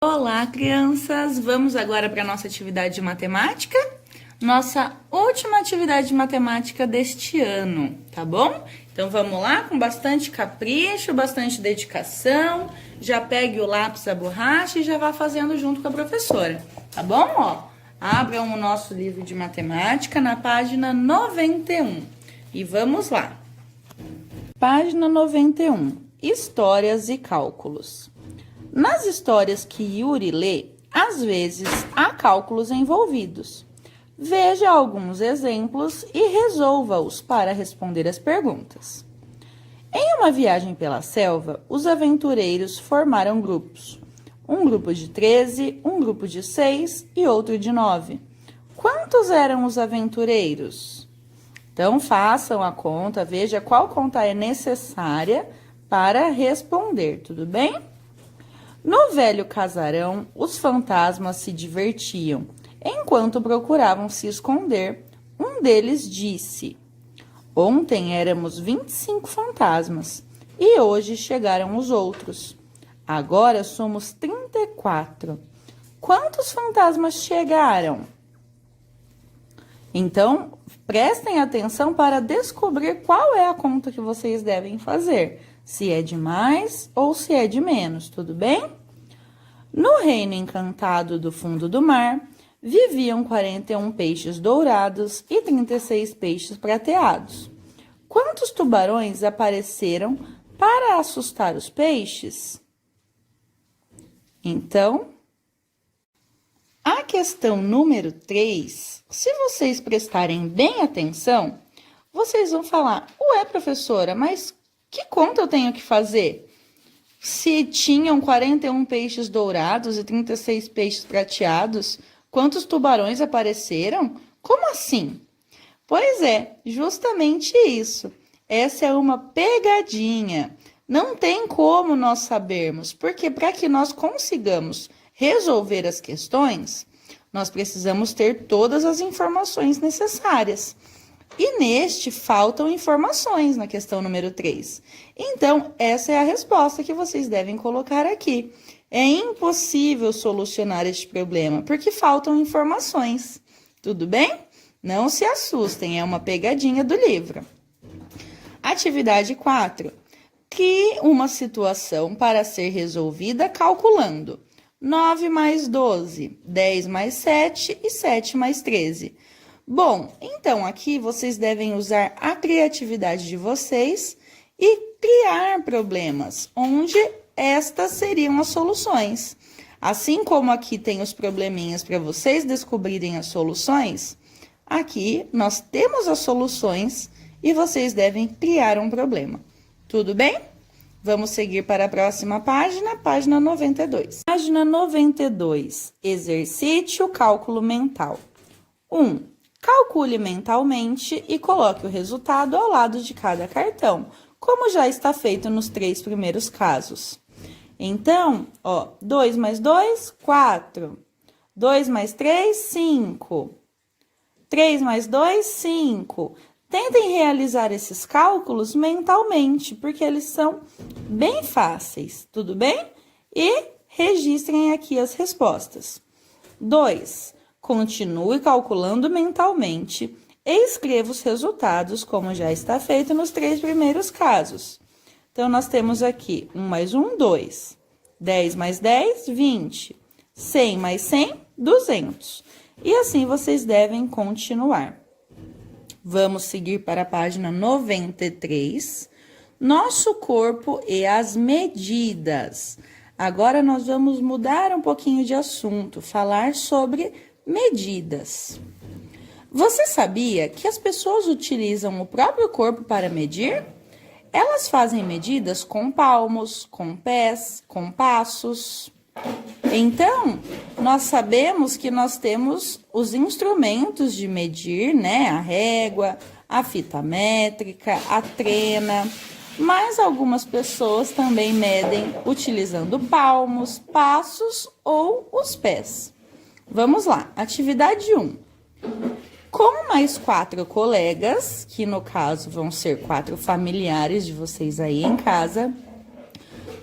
Olá, crianças! Vamos agora para a nossa atividade de matemática? Nossa última atividade de matemática deste ano, tá bom? Então vamos lá, com bastante capricho, bastante dedicação. Já pegue o lápis, a borracha e já vá fazendo junto com a professora, tá bom? Ó, abram o nosso livro de matemática na página 91 e vamos lá. Página 91, Histórias e Cálculos. Nas histórias que Yuri lê, às vezes há cálculos envolvidos. Veja alguns exemplos e resolva-os para responder as perguntas. Em uma viagem pela selva, os aventureiros formaram grupos. Um grupo de 13, um grupo de 6 e outro de 9. Quantos eram os aventureiros? Então, façam a conta, veja qual conta é necessária para responder, tudo bem? No velho casarão, os fantasmas se divertiam. Enquanto procuravam se esconder, um deles disse: "Ontem éramos 25 fantasmas e hoje chegaram os outros. Agora somos 34. Quantos fantasmas chegaram?" Então, prestem atenção para descobrir qual é a conta que vocês devem fazer. Se é de mais ou se é de menos, tudo bem? No reino encantado do fundo do mar, viviam 41 peixes dourados e 36 peixes prateados. Quantos tubarões apareceram para assustar os peixes? Então, a questão número 3, se vocês prestarem bem atenção, vocês vão falar: "Ué, professora, mas que conta eu tenho que fazer? Se tinham 41 peixes dourados e 36 peixes prateados, quantos tubarões apareceram? Como assim?" Pois é, justamente isso. Essa é uma pegadinha. Não tem como nós sabermos, porque para que nós consigamos resolver as questões, nós precisamos ter todas as informações necessárias. E neste faltam informações na questão número 3. Então, essa é a resposta que vocês devem colocar aqui. É impossível solucionar este problema, porque faltam informações. Tudo bem? Não se assustem, é uma pegadinha do livro. Atividade 4. Crie uma situação para ser resolvida calculando 9 mais 12, 10 mais 7 e 7 mais 13. Bom, então aqui vocês devem usar a criatividade de vocês e criar problemas, onde estas seriam as soluções. Assim como aqui tem os probleminhas para vocês descobrirem as soluções, aqui nós temos as soluções e vocês devem criar um problema. Tudo bem? Vamos seguir para a próxima página, página 92. Página 92, exercite o cálculo mental. 1. Calcule mentalmente e coloque o resultado ao lado de cada cartão, como já está feito nos 3 primeiros casos. Então, 2 mais 2, 4. 2 mais 3, 5. 3 mais 2, 5. Tentem realizar esses cálculos mentalmente, porque eles são bem fáceis, tudo bem? E registrem aqui as respostas. 2. Continue calculando mentalmente e escreva os resultados, como já está feito nos 3 primeiros casos. Então, nós temos aqui 1 mais 1, 2. 10 mais 10, 20. 100 mais 100, 200. E assim vocês devem continuar. Vamos seguir para a página 93. Nosso corpo e as medidas. Agora, nós vamos mudar um pouquinho de assunto, falar sobre medidas. Você sabia que as pessoas utilizam o próprio corpo para medir? Elas fazem medidas com palmos, com pés, com passos. Então, nós sabemos que nós temos os instrumentos de medir, né? A régua, a fita métrica, a trena. Mas algumas pessoas também medem utilizando palmos, passos ou os pés. Vamos lá, atividade 1. Com mais 4 colegas, que no caso vão ser 4 familiares de vocês aí em casa,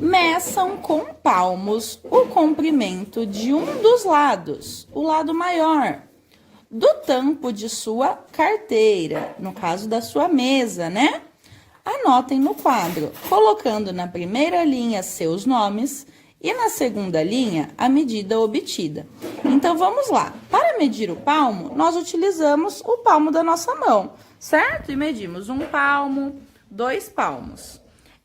Meçam com palmos o comprimento de um dos lados, o lado maior, do tampo de sua carteira, no caso da sua mesa, né? Anotem no quadro, colocando na primeira linha seus nomes e na segunda linha a medida obtida. Então, vamos lá. Para medir o palmo, nós utilizamos o palmo da nossa mão, certo? E medimos 1 palmo, 2 palmos.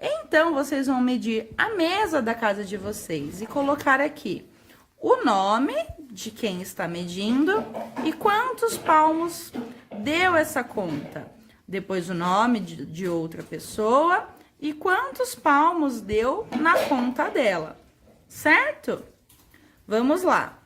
Então, vocês vão medir a mesa da casa de vocês e colocar aqui o nome de quem está medindo e quantos palmos deu essa conta. Depois o nome de outra pessoa e quantos palmos deu na conta dela, certo? Vamos lá.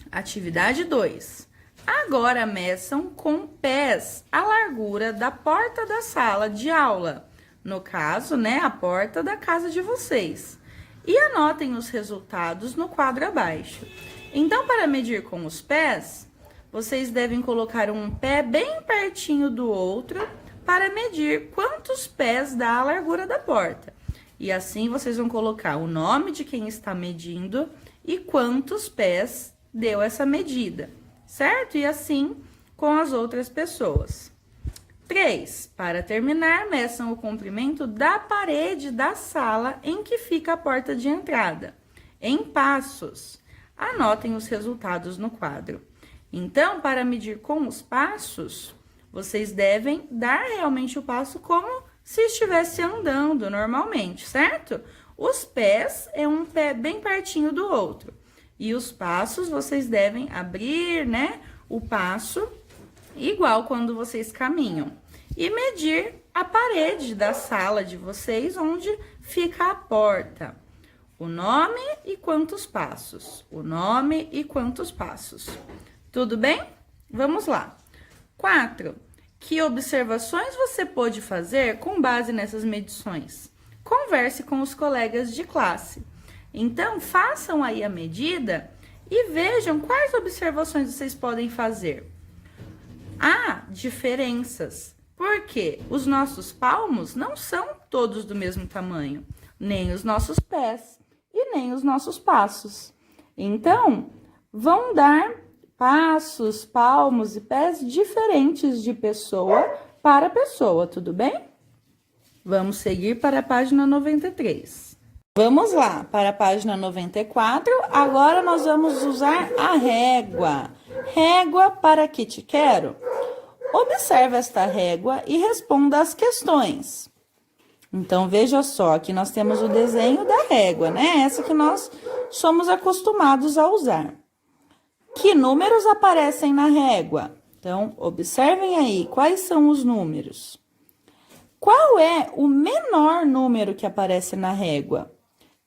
Atividade 2. Agora meçam com pés a largura da porta da sala de aula. No caso, né, a porta da casa de vocês. E anotem os resultados no quadro abaixo. Então, para medir com os pés, vocês devem colocar um pé bem pertinho do outro para medir quantos pés dá a largura da porta. E assim, vocês vão colocar o nome de quem está medindo e quantos pés deu essa medida, certo? E assim com as outras pessoas. 3. Para terminar, meçam o comprimento da parede da sala em que fica a porta de entrada, em passos. Anotem os resultados no quadro. Então, para medir com os passos, vocês devem dar realmente o passo como se estivesse andando normalmente, certo? Os pés é um pé bem pertinho do outro. E os passos, vocês devem abrir, né, o passo igual quando vocês caminham. E medir a parede da sala de vocês, onde fica a porta. O nome e quantos passos. O nome e quantos passos. Tudo bem? Vamos lá. 4. Que observações você pôde fazer com base nessas medições? Converse com os colegas de classe. Então, façam aí a medida e vejam quais observações vocês podem fazer. Há diferenças, porque os nossos palmos não são todos do mesmo tamanho, nem os nossos pés e nem os nossos passos. Então, vão dar passos, palmos e pés diferentes de pessoa para pessoa, tudo bem? Vamos seguir para a página 93. Vamos lá, para a página 94. Agora nós vamos usar a régua. Régua para que te quero? Observe esta régua e responda as questões. Então, veja só, aqui nós temos o desenho da régua, né? Essa que nós somos acostumados a usar. Que números aparecem na régua? Então, observem aí quais são os números. Qual é o menor número que aparece na régua?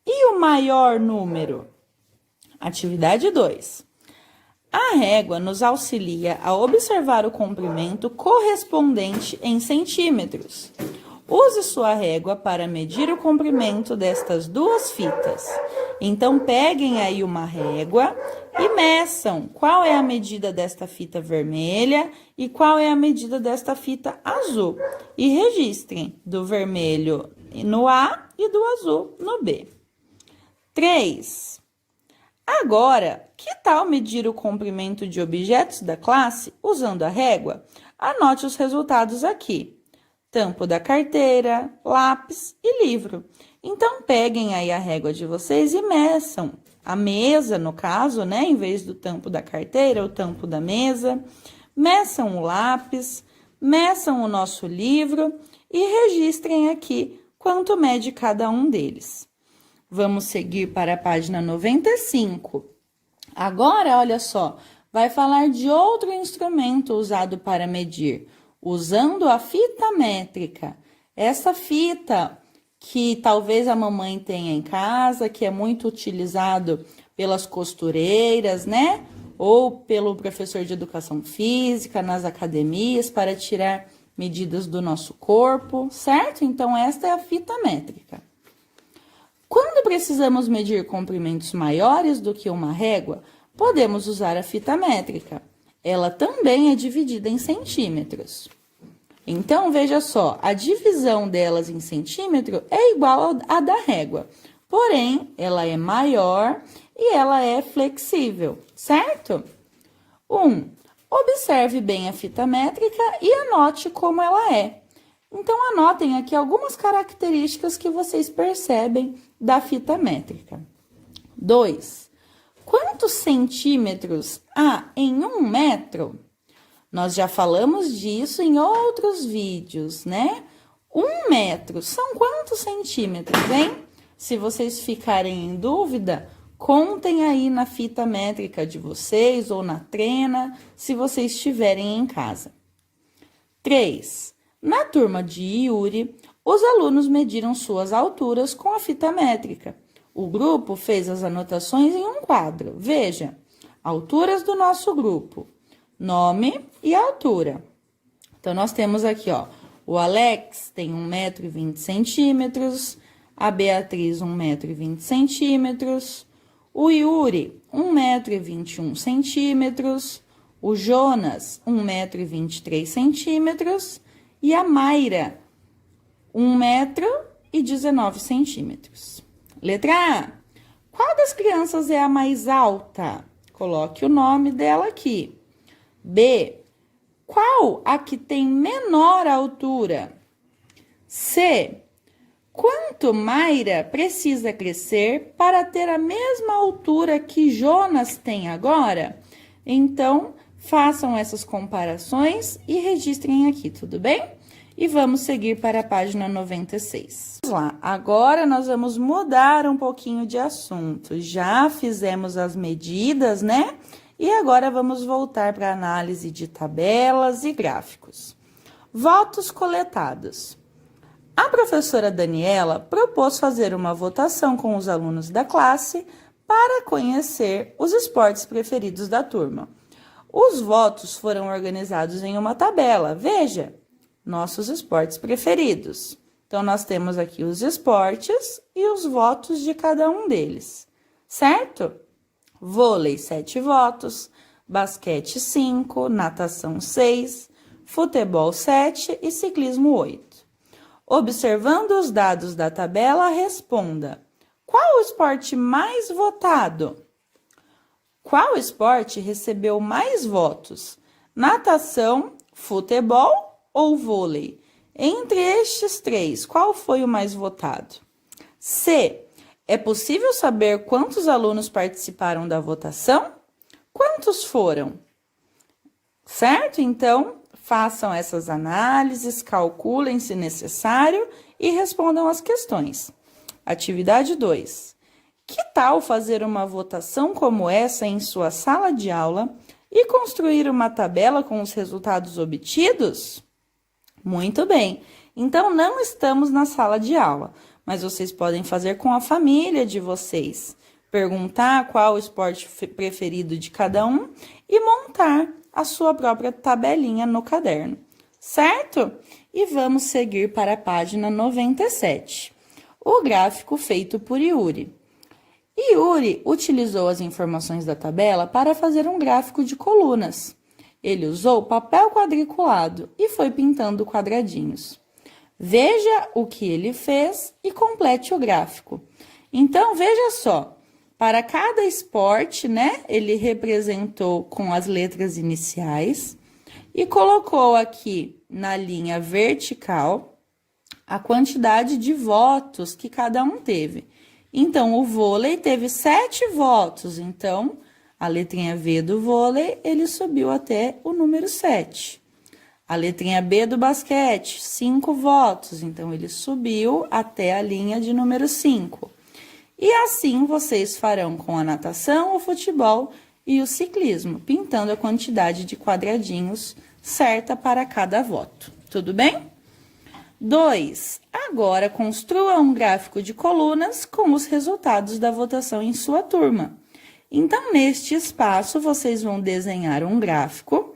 E o maior número? Atividade 2. A régua nos auxilia a observar o comprimento correspondente em centímetros. Use sua régua para medir o comprimento destas duas fitas. Então, peguem aí uma régua e meçam qual é a medida desta fita vermelha e qual é a medida desta fita azul. E registrem do vermelho no A e do azul no B. 3. Agora, que tal medir o comprimento de objetos da classe usando a régua? Anote os resultados aqui. Tampo da carteira, lápis e livro. Então, peguem aí a régua de vocês e meçam a mesa, no caso, né? Em vez do tampo da carteira, o tampo da mesa. Meçam o lápis, meçam o nosso livro e registrem aqui quanto mede cada um deles. Vamos seguir para a página 95. Agora, olha só, vai falar de outro instrumento usado para medir, usando a fita métrica. Essa fita que talvez a mamãe tenha em casa, que é muito utilizado pelas costureiras, né? Ou pelo professor de educação física nas academias para tirar medidas do nosso corpo, certo? Então, esta é a fita métrica. Quando precisamos medir comprimentos maiores do que uma régua, podemos usar a fita métrica. Ela também é dividida em centímetros. Então, veja só, a divisão delas em centímetro é igual à da régua. porém, ela é maior e ela é flexível, certo? 1. Observe bem a fita métrica e anote como ela é. Então, anotem aqui algumas características que vocês percebem da fita métrica. 2. Quantos centímetros há em 1 metro? Nós já falamos disso em outros vídeos, né? 1 metro são quantos centímetros, hein? Se vocês ficarem em dúvida, contem aí na fita métrica de vocês ou na trena, se vocês estiverem em casa. 3. Na turma de Yuri, os alunos mediram suas alturas com a fita métrica. O grupo fez as anotações em um quadro. Veja, alturas do nosso grupo, nome e altura. Então, nós temos aqui, ó, o Alex tem 1,20 m, a Beatriz 1,20 m, o Yuri 1,21 m, o Jonas 1,23 m e a Mayra 1,19 m. Letra A. Qual das crianças é a mais alta? Coloque o nome dela aqui. B. Qual a que tem menor altura? C. Quanto Mayra precisa crescer para ter a mesma altura que Jonas tem agora? Então, façam essas comparações e registrem aqui, tudo bem? E vamos seguir para a página 96. Vamos lá, agora nós vamos mudar um pouquinho de assunto. Já fizemos as medidas, né? E agora vamos voltar para a análise de tabelas e gráficos. Votos coletados. A professora Daniela propôs fazer uma votação com os alunos da classe para conhecer os esportes preferidos da turma. Os votos foram organizados em uma tabela. Veja, nossos esportes preferidos. Então, nós temos aqui os esportes e os votos de cada um deles, certo? Vôlei, 7 votos, basquete, 5, natação, 6, futebol, 7 e ciclismo, 8. Observando os dados da tabela, responda: qual o esporte mais votado? Qual esporte recebeu mais votos? Natação, futebol ou vôlei? Entre estes 3, qual foi o mais votado? C. É possível saber quantos alunos participaram da votação? Quantos foram? Certo? Então, façam essas análises, calculem se necessário e respondam as questões. Atividade 2. Que tal fazer uma votação como essa em sua sala de aula e construir uma tabela com os resultados obtidos? Muito bem. Então, não estamos na sala de aula, mas vocês podem fazer com a família de vocês. Perguntar qual o esporte preferido de cada um e montar a sua própria tabelinha no caderno, certo? E vamos seguir para a página 97. O gráfico feito por Yuri. Yuri utilizou as informações da tabela para fazer um gráfico de colunas. Ele usou papel quadriculado e foi pintando quadradinhos. Veja o que ele fez e complete o gráfico. Então, veja só, para cada esporte, né, ele representou com as letras iniciais e colocou aqui na linha vertical a quantidade de votos que cada um teve. Então, o vôlei teve 7 votos, então a letrinha V do vôlei, ele subiu até o número 7. A letrinha B do basquete, 5 votos, então ele subiu até a linha de número 5. E assim vocês farão com a natação, o futebol e o ciclismo, pintando a quantidade de quadradinhos certa para cada voto. Tudo bem? 2. Agora construa um gráfico de colunas com os resultados da votação em sua turma. Então, neste espaço, vocês vão desenhar um gráfico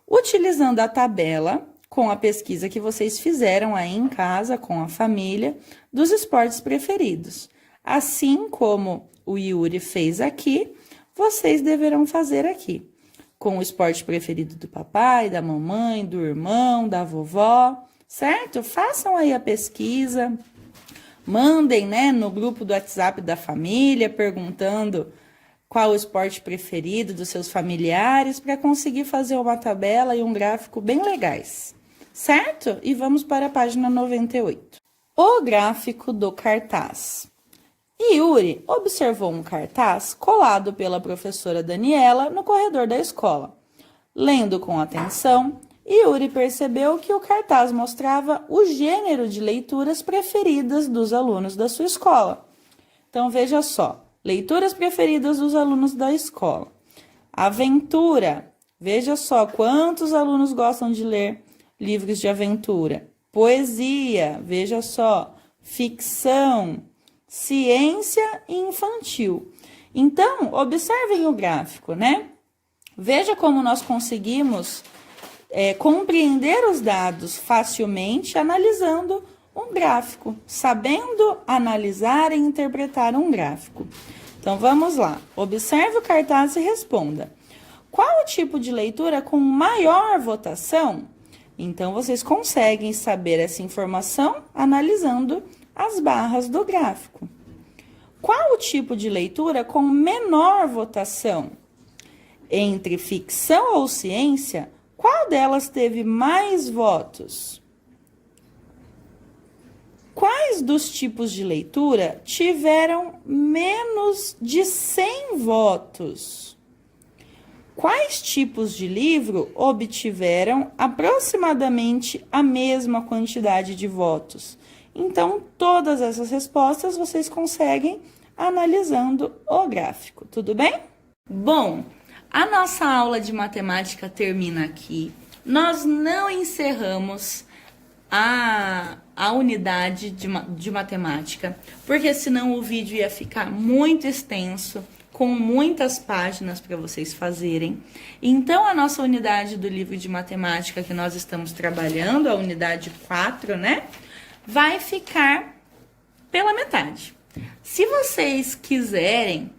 utilizando a tabela com a pesquisa que vocês fizeram aí em casa, com a família, dos esportes preferidos. Assim como o Yuri fez aqui, vocês deverão fazer aqui, com o esporte preferido do papai, da mamãe, do irmão, da vovó, certo? Façam aí a pesquisa, Mandem, né, no grupo do WhatsApp da família, perguntando qual o esporte preferido dos seus familiares, para conseguir fazer uma tabela e um gráfico bem legais, certo? E vamos para a página 98. O gráfico do cartaz. Yuri observou um cartaz colado pela professora Daniela no corredor da escola. Lendo com atenção, Yuri percebeu que o cartaz mostrava o gênero de leituras preferidas dos alunos da sua escola. Então, veja só, leituras preferidas dos alunos da escola. Aventura, veja só quantos alunos gostam de ler livros de aventura. Poesia, veja só, ficção, ciência e infantil. Então, observem o gráfico, né? Veja como nós conseguimos compreender os dados facilmente analisando um gráfico, sabendo analisar e interpretar um gráfico. Então, vamos lá. Observe o cartaz e responda. Qual o tipo de leitura com maior votação? Então, vocês conseguem saber essa informação analisando as barras do gráfico. Qual o tipo de leitura com menor votação? Entre ficção ou ciência, qual delas teve mais votos? Quais dos tipos de leitura tiveram menos de 100 votos? Quais tipos de livro obtiveram aproximadamente a mesma quantidade de votos? Então, todas essas respostas vocês conseguem analisando o gráfico, tudo bem? Bom, a nossa aula de matemática termina aqui. Nós não encerramos a unidade de matemática, porque senão o vídeo ia ficar muito extenso, com muitas páginas para vocês fazerem. Então, a nossa unidade do livro de matemática que nós estamos trabalhando, a unidade 4, né? Vai ficar pela metade. Se vocês quiserem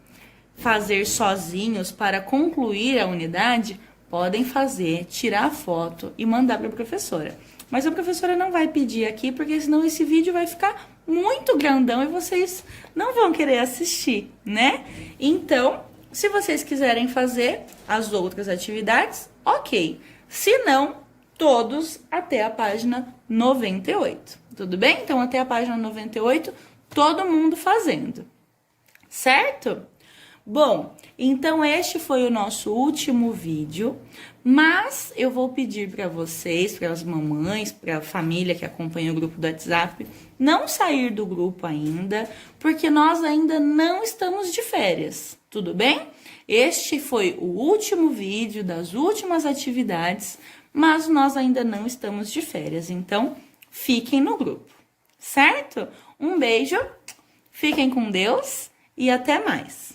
fazer sozinhos para concluir a unidade, podem fazer, tirar a foto e mandar para a professora. Mas a professora não vai pedir aqui, porque senão esse vídeo vai ficar muito grandão e vocês não vão querer assistir, né? Então, se vocês quiserem fazer as outras atividades, ok. Se não, todos até a página 98. Tudo bem? Então, até a página 98, todo mundo fazendo. Certo? Bom, então este foi o nosso último vídeo, mas eu vou pedir para vocês, para as mamães, para a família que acompanha o grupo do WhatsApp, não sair do grupo ainda, porque nós ainda não estamos de férias, tudo bem? Este foi o último vídeo das últimas atividades, mas nós ainda não estamos de férias, então fiquem no grupo, certo? Um beijo, fiquem com Deus e até mais!